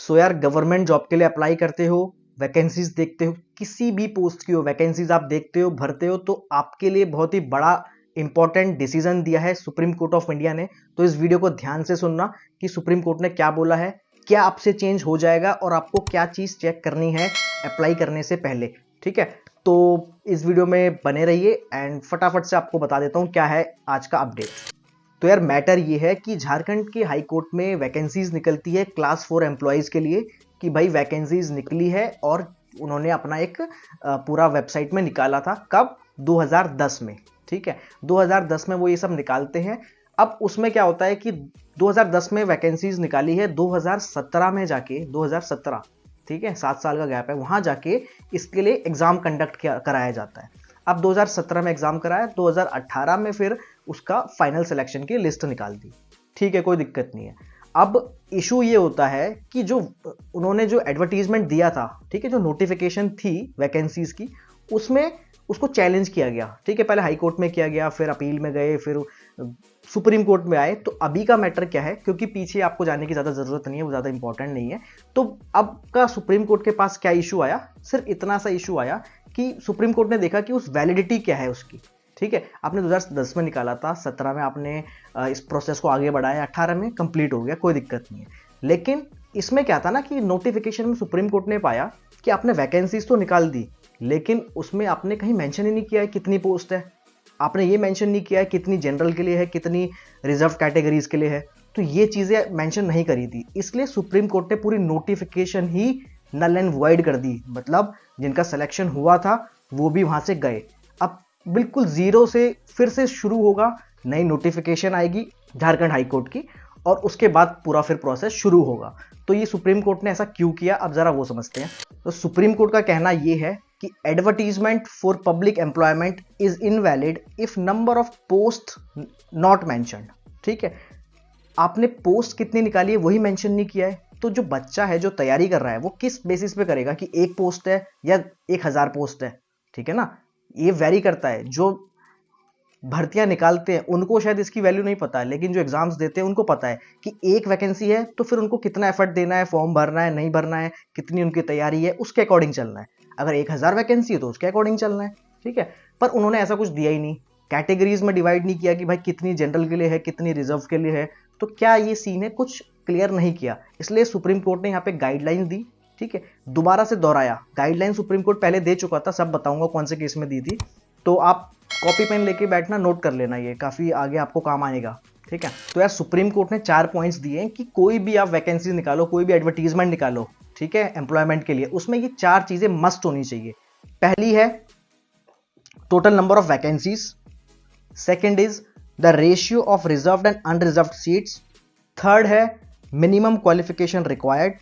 सो यार, government job के लिए अप्लाई करते हो, वैकेंसीज देखते हो, किसी भी पोस्ट की हो वैकेंसीज आप देखते हो, भरते हो, तो आपके लिए बहुत ही बड़ा इंपॉर्टेंट डिसीजन दिया है सुप्रीम कोर्ट ऑफ इंडिया ने। तो इस वीडियो को ध्यान से सुनना कि सुप्रीम कोर्ट ने क्या बोला है, क्या आपसे चेंज हो जाएगा और आपको क्या चीज चेक करनी है अप्लाई करने से पहले। ठीक है, तो इस वीडियो में बने रहिए एंड फटाफट से आपको बता देता हूं क्या है आज का अपडेट। तो यार, मैटर ये है कि झारखंड के हाई कोर्ट में वैकेंसीज निकलती है क्लास 4 एम्प्लॉयज के लिए कि भाई वैकेंसीज निकली है, और उन्होंने अपना एक पूरा वेबसाइट में निकाला था। कब? 2010 में। ठीक है, 2010 में वो ये सब निकालते हैं। अब उसमें क्या होता है कि 2010 में वैकेंसीज निकाली है, 2017 में जाके 2017, ठीक है, 7 साल का गैप है, वहां जाके इसके लिए एग्जाम कंडक्ट कराया जाता है। अब 2017 में एग्जाम कराया, 2018 में फिर उसका फाइनल सिलेक्शन की लिस्ट निकाल दी। ठीक है, कोई दिक्कत नहीं है। अब इशू ये होता है कि जो उन्होंने जो एडवर्टीजमेंट दिया था, ठीक है, जो नोटिफिकेशन थी वैकेंसीज की, उसमें उसको चैलेंज किया गया। ठीक है, पहले हाई कोर्ट में किया गया, फिर अपील में गए, फिर सुप्रीम कोर्ट में आए। तो अभी का मैटर क्या है, क्योंकि पीछे आपको जाने की ज्यादा जरूरत नहीं है, वो ज्यादा इंपॉर्टेंट नहीं है। तो अब का सुप्रीम कोर्ट के पास क्या इशू आया? सिर्फ इतना सा इशू आया कि सुप्रीम कोर्ट ने देखा कि उस वैलिडिटी क्या है उसकी। ठीक है, आपने 2010 में निकाला था, 17 में आपने इस प्रोसेस को आगे बढ़ाया, 18 में कंप्लीट हो गया, कोई दिक्कत नहीं है। लेकिन इसमें क्या था ना कि नोटिफिकेशन में सुप्रीम कोर्ट ने पाया कि आपने वैकेंसीज तो निकाल दी, लेकिन उसमें आपने कहीं मेंशन ही नहीं किया है कितनी पोस्ट है। आपने ये मेंशन नहीं किया है कितनी जनरल के लिए है, कितनी रिजर्व कैटेगरीज के लिए है। तो ये चीजें मेंशन नहीं करी थी, इसलिए सुप्रीम कोर्ट ने पूरी नोटिफिकेशन ही नल एंड वॉइड कर दी। मतलब जिनका सिलेक्शन हुआ था वो भी वहां से गए। अब बिल्कुल जीरो से फिर से शुरू होगा, नई नोटिफिकेशन आएगी झारखंड हाई कोर्ट की, और उसके बाद पूरा फिर प्रोसेस शुरू होगा। तो ये सुप्रीम कोर्ट ने ऐसा क्यों किया, अब जरा वो समझते हैं। तो सुप्रीम कोर्ट का कहना यह है कि advertisement for public employment is invalid if number of post not mentioned. ठीक है, आपने पोस्ट कितनी निकाली है वही मेंशन नहीं किया है। तो जो बच्चा है जो तैयारी कर रहा है वो किस बेसिस पे करेगा कि एक पोस्ट है या 1000 पोस्ट है? ठीक है ना, ये वेरी करता है। जो भर्तियां निकालते हैं उनको शायद इसकी वैल्यू नहीं पता है, लेकिन जो एग्जाम्स देते हैं उनको पता है कि एक वैकेंसी है, तो फिर उनको कितना एफर्ट देना है, फॉर्म भरना है नहीं भरना है, कितनी उनकी तैयारी है, उसके अकॉर्डिंग चलना है। अगर 1000 वैकेंसी है तो उसके अकॉर्डिंग चलना है। ठीक है, पर उन्होंने ऐसा कुछ दिया ही नहीं, कैटेगरीज में डिवाइड नहीं किया कि भाई कितनी जनरल के लिए है, कितनी रिजर्व के लिए है। तो क्या ये सीन है, कुछ क्लियर नहीं किया, इसलिए सुप्रीम कोर्ट ने यहाँ पे गाइडलाइन दी। ठीक है, दोबारा से दोहराया, गाइडलाइन सुप्रीम कोर्ट पहले दे चुका था, सब बताऊंगा कौन से केस में दी थी। तो आप कॉपी पेन लेके बैठना, नोट कर लेना, ये काफी आगे आपको काम आएगा। ठीक है, तो यार सुप्रीम कोर्ट ने 4 पॉइंट्स दिए कि कोई भी आप वैकेंसी निकालो, कोई भी एडवर्टीजमेंट निकालो, ठीक है, एम्प्लॉयमेंट के लिए, उसमें ये 4 चीजें मस्ट होनी चाहिए। पहली है total number of vacancies, second is the ratio of reserved and unreserved seats, third है minimum qualification required,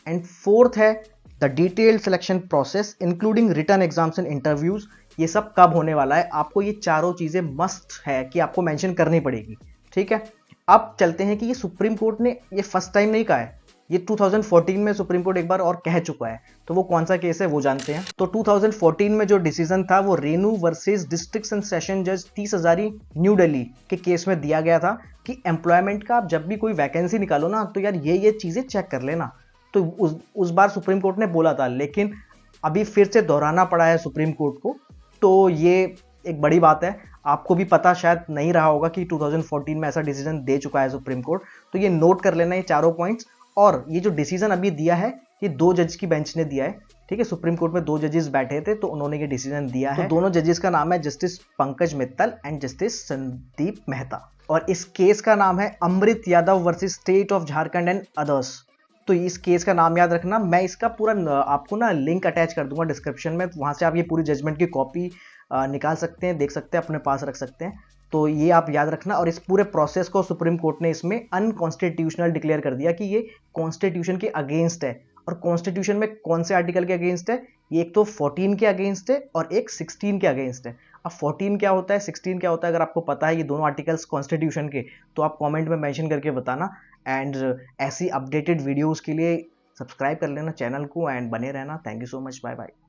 and fourth है the detailed selection process including written exams and interviews. ये सब कब होने वाला है, आपको ये चारों चीजें मस्ट है कि आपको मेंशन करनी पड़ेगी। ठीक है, अब चलते हैं कि ये सुप्रीम कोर्ट ने ये फर्स्ट टाइम नहीं कहा है, ये 2014 में सुप्रीम कोर्ट एक बार और कह चुका है। तो वो कौन सा केस है वो जानते हैं। तो 2014 में जो डिसीजन था वो Renu versus district and session जज 30 हजारी न्यू दिल्ली के केस में दिया गया था कि एम्प्लॉयमेंट का आप जब भी कोई वैकेंसी निकालो ना, तो यार ये चीजें चेक कर लेना। तो उस बार सुप्रीम कोर्ट ने बोला था, लेकिन अभी फिर से दोहराना पड़ा है सुप्रीम कोर्ट को। तो ये एक बड़ी बात है, आपको भी पता शायद नहीं रहा होगा कि 2014 में ऐसा डिसीजन दे चुका है सुप्रीम कोर्ट। तो ये नोट कर लेना, ये चारों पॉइंट्स। और ये जो डिसीजन अभी दिया है ये 2 जज की बेंच ने दिया है। ठीक है, सुप्रीम कोर्ट में 2 जजेस बैठे थे, तो उन्होंने ये डिसीजन दिया है। तो दोनों जजेस का नाम है justice Pankaj Mittal and justice Sandeep Mehta, और इस केस का नाम है Amrit Yadav versus state of Jharkhand and others. तो इस केस का नाम याद रखना, मैं इसका पूरा आपको ना लिंक अटैच कर दूंगा डिस्क्रिप्शन में, वहां से आप ये पूरी जजमेंट की कॉपी निकाल सकते हैं, देख सकते हैं, अपने पास रख सकते हैं। तो ये आप याद रखना। और इस पूरे प्रोसेस को सुप्रीम कोर्ट ने इसमें अनकॉन्स्टिट्यूशनल डिक्लेयर कर दिया कि ये कॉन्स्टिट्यूशन के अगेंस्ट है। और कॉन्स्टिट्यूशन में कौन से आर्टिकल के अगेंस्ट है? ये एक तो 14 के अगेंस्ट है और एक 16 के अगेंस्ट है। अब 14 क्या होता है, 16 क्या होता है, अगर आपको पता है ये दोनों आर्टिकल्स कॉन्स्टिट्यूशन के, तो आप कमेंट में मेंशन करके बताना। एंड ऐसी अपडेटेड वीडियोस के लिए सब्सक्राइब कर लेना चैनल को एंड बने रहना। Thank you so much, bye bye.